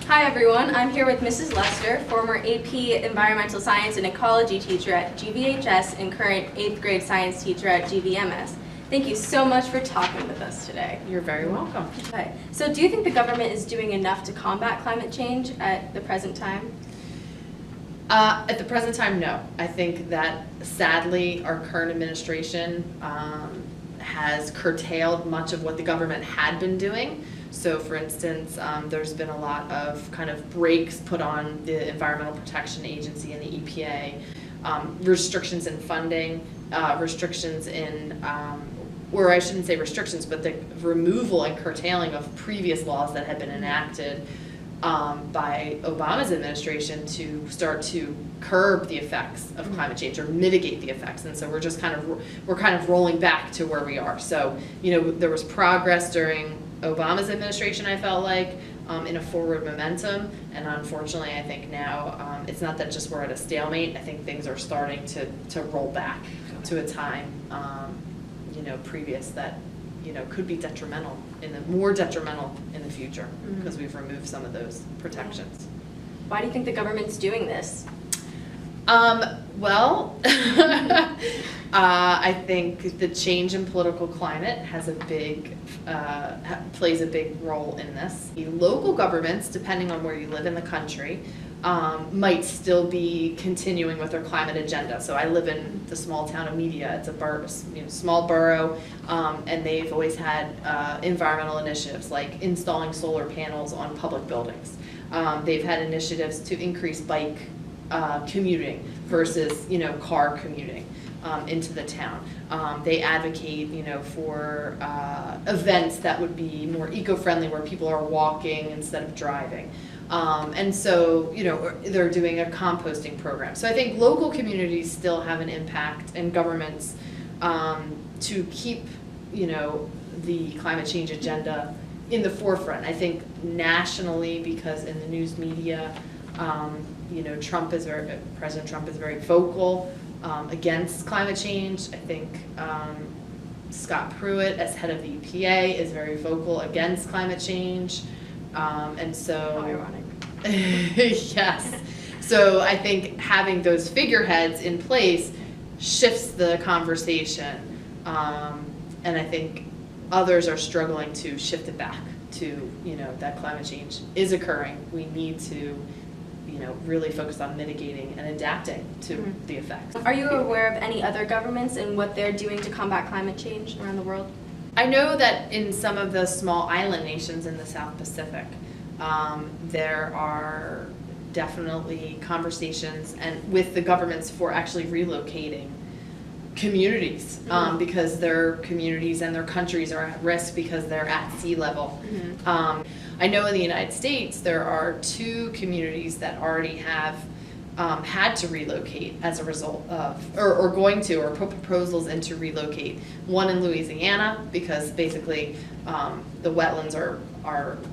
Hi everyone, I'm here with Mrs. Lester, former AP Environmental Science and Ecology teacher at GVHS and current 8th grade science teacher at GVMS. Thank you so much for talking with us today. You're very welcome. Okay. So do you think the government is doing enough to combat climate change at the present time? At the present time, no. I think that sadly our current administration has curtailed much of what the government had been doing. So for instance, there's been a lot of kind of brakes put on the Environmental Protection Agency and the EPA, restrictions in funding, restrictions in, or I shouldn't say restrictions, but the removal and curtailing of previous laws that had been enacted by Obama's administration to start to curb the effects of climate change or mitigate the effects. And so we're just kind of rolling back to where we are. So, you know, there was progress during Obama's administration, I felt like, in a forward momentum, and unfortunately I think now it's not that just we're at a stalemate. I think things are starting to roll back to a time, you know, previous that, you know, could be detrimental, more detrimental in the future, because we've removed some of those protections. Why do you think the government's doing this? Well, I think the change in political climate has a big, plays a big role in this. The local governments, depending on where you live in the country, might still be continuing with their climate agenda. So I live in the small town of Media. It's a small borough, and they've always had environmental initiatives like installing solar panels on public buildings. They've had initiatives to increase bike commuting versus, you know, car commuting into the town. They advocate, you know, for events that would be more eco-friendly, where people are walking instead of driving. And so, you know, they're doing a composting program. So I think local communities still have an impact, and governments to keep, you know, the climate change agenda in the forefront. I think nationally, because in the news media, you know, President Trump is very vocal against climate change. I think Scott Pruitt, as head of the EPA, is very vocal against climate change. And so, ironic. Yes. So I think having those figureheads in place shifts the conversation, and I think others are struggling to shift it back to, you know, that climate change is occurring. We need to, you know, really focus on mitigating and adapting to the effects. Are you aware of any other governments and what they're doing to combat climate change around the world? I know that in some of the small island nations in the South Pacific, there are definitely conversations and with the governments for actually relocating communities, because their communities and their countries are at risk because they're at sea level. I know in the United States there are 2 communities that already have had to relocate as a result of, or going to, or put proposals in to relocate. One in Louisiana, because basically the wetlands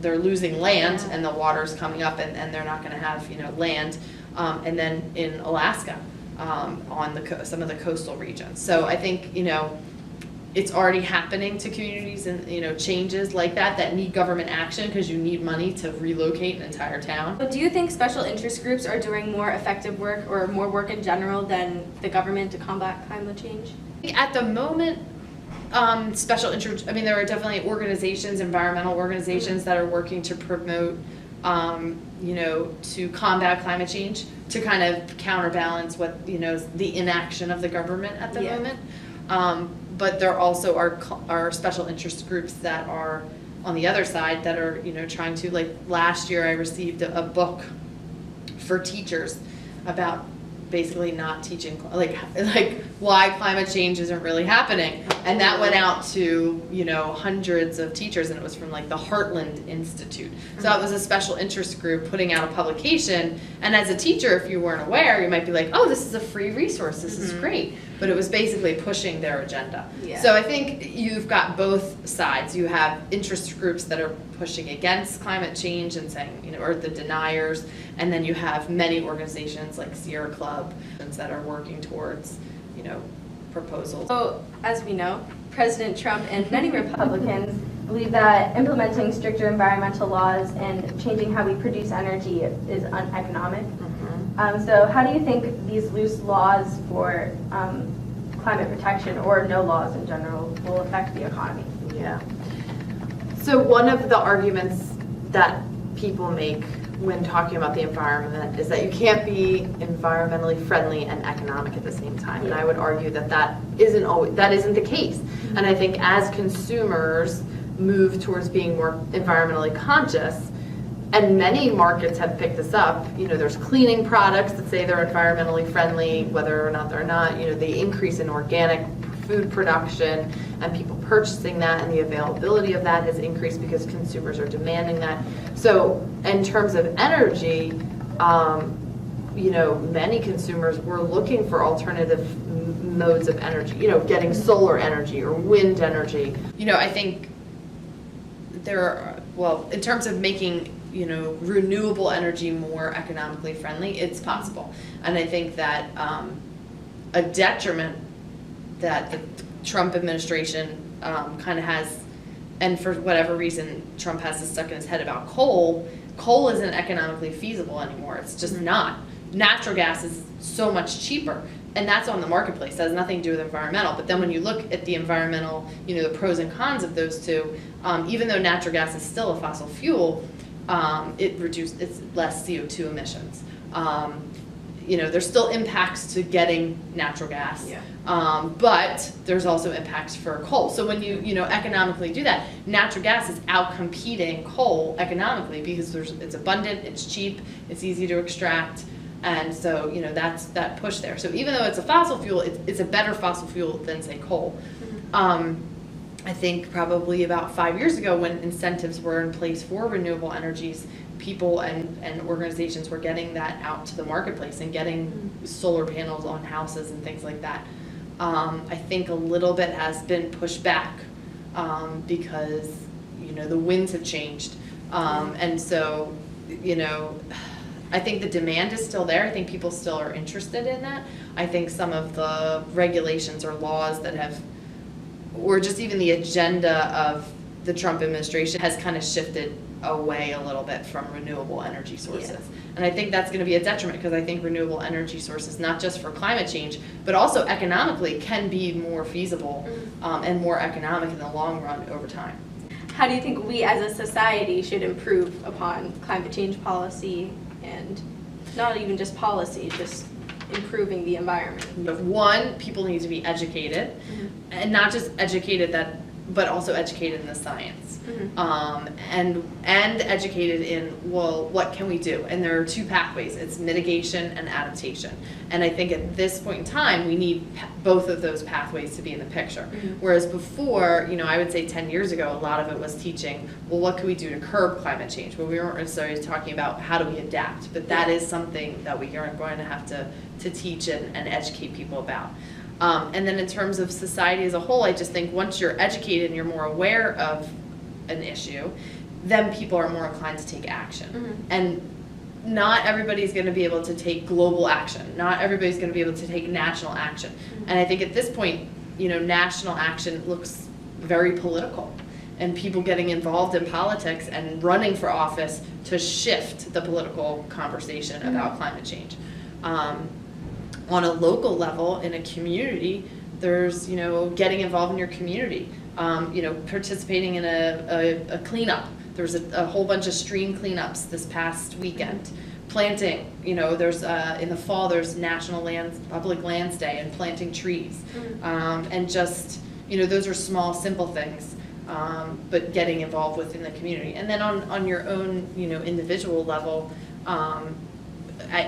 they're losing land, and the water's coming up, and they're not going to have, you know, land. And then in Alaska, on some of the coastal regions. So I think, you know, it's already happening to communities, and, you know, changes like that need government action, because you need money to relocate an entire town. So do you think special interest groups are doing more effective work or more work in general than the government to combat climate change? At the moment, special interest, I mean, there are definitely organizations, environmental organizations that are working to promote, you know, to combat climate change, to kind of counterbalance what, you know, the inaction of the government at the moment. But there also are special interest groups that are on the other side that are, you know, trying to, like last year I received a book for teachers about basically not teaching, like why climate change isn't really happening. And that went out to, you know, hundreds of teachers, and it was from like the Heartland Institute. So that was a special interest group putting out a publication, and as a teacher, if you weren't aware, you might be like, oh, this is a free resource, this is great. But it was basically pushing their agenda. So I think you've got both sides. You have interest groups that are pushing against climate change and saying, you know, or the deniers, and then you have many organizations like Sierra Club that are working towards, you know, proposals. So, as we know, President Trump and many Republicans believe that implementing stricter environmental laws and changing how we produce energy is uneconomic. So how do you think these loose laws for climate protection, or no laws in general, will affect the economy? Yeah. So one of the arguments that people make when talking about the environment is that you can't be environmentally friendly and economic at the same time. And I would argue that that isn't the case. And I think as consumers move towards being more environmentally conscious, and many markets have picked this up, there's cleaning products that say they're environmentally friendly, whether or not they're not, the increase in organic food production and people purchasing that, and the availability of that has increased because consumers are demanding that. So in terms of energy, many consumers were looking for alternative modes of energy, getting solar energy or wind energy. I think in terms of making renewable energy more economically friendly, it's possible. And I think that a detriment that the Trump administration kind of has, and for whatever reason Trump has this stuck in his head about coal isn't economically feasible anymore. It's just not. Natural gas is so much cheaper, and that's on the marketplace. It has nothing to do with environmental. But then when you look at the environmental, the pros and cons of those two, even though natural gas is still a fossil fuel, it's less CO2 emissions. There's still impacts to getting natural gas, but there's also impacts for coal. So when you economically do that, natural gas is out-competing coal economically because it's abundant, it's cheap, it's easy to extract, and so that's that push there. So even though it's a fossil fuel, it's a better fossil fuel than, say, coal. I think probably about 5 years ago, when incentives were in place for renewable energies, people and organizations were getting that out to the marketplace and getting solar panels on houses and things like that. I think a little bit has been pushed back because the winds have changed, and so I think the demand is still there. I think people still are interested in that. I think some of the regulations or laws that have, or just even the agenda of the Trump administration has kind of shifted away a little bit from renewable energy sources. And I think that's going to be a detriment, because I think renewable energy sources, not just for climate change, but also economically, can be more feasible and more economic in the long run over time. How do you think we as a society should improve upon climate change policy, and not even just policy, just improving the environment? One, people need to be educated, and not just educated but also educated in the science, and educated in, what can we do? And there are two pathways. It's mitigation and adaptation. And I think at this point in time, we need both of those pathways to be in the picture. Whereas before, I would say 10 years ago, a lot of it was teaching, what can we do to curb climate change? But we weren't necessarily talking about how do we adapt. But that is something that we are going to have to teach and educate people about. And then in terms of society as a whole, I just think once you're educated and you're more aware of an issue, then people are more inclined to take action. And not everybody's going to be able to take global action. Not everybody's going to be able to take national action. And I think at this point, national action looks very political. And people getting involved in politics and running for office to shift the political conversation about climate change. On a local level, in a community, there's, getting involved in your community, participating in a cleanup. There was a whole bunch of stream cleanups this past weekend. Planting, there's, in the fall, there's National Public Lands Day, and planting trees. And just, those are small, simple things, but getting involved within the community. And then on your own, individual level,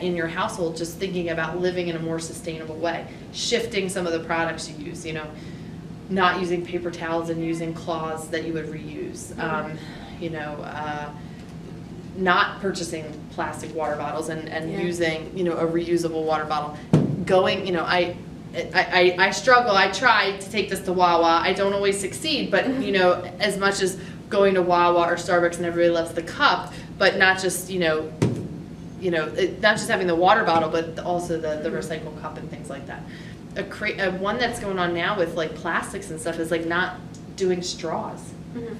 in your household, just thinking about living in a more sustainable way, shifting some of the products you use, not using paper towels and using cloths that you would reuse, not purchasing plastic water bottles and using, a reusable water bottle. Going, I struggle, I try to take this to Wawa, I don't always succeed, but as much as going to Wawa or Starbucks and everybody loves the cup, but not just, not just having the water bottle, but also the recycled cup and things like that. One that's going on now with like plastics and stuff is like not doing straws.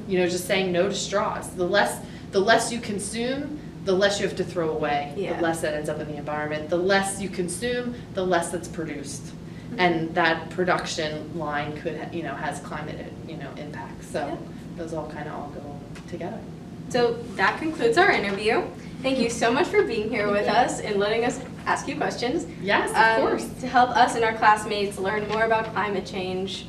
You know, just saying no to straws. The less you consume, the less you have to throw away. Yeah. The less that ends up in the environment. The less you consume, the less that's produced. And that production line could, has climate, impacts. So Yeah. those all kind of all go together. So that concludes our interview. Thank you so much for being here with us and letting us ask you questions. Yes, of course. To help us and our classmates learn more about climate change,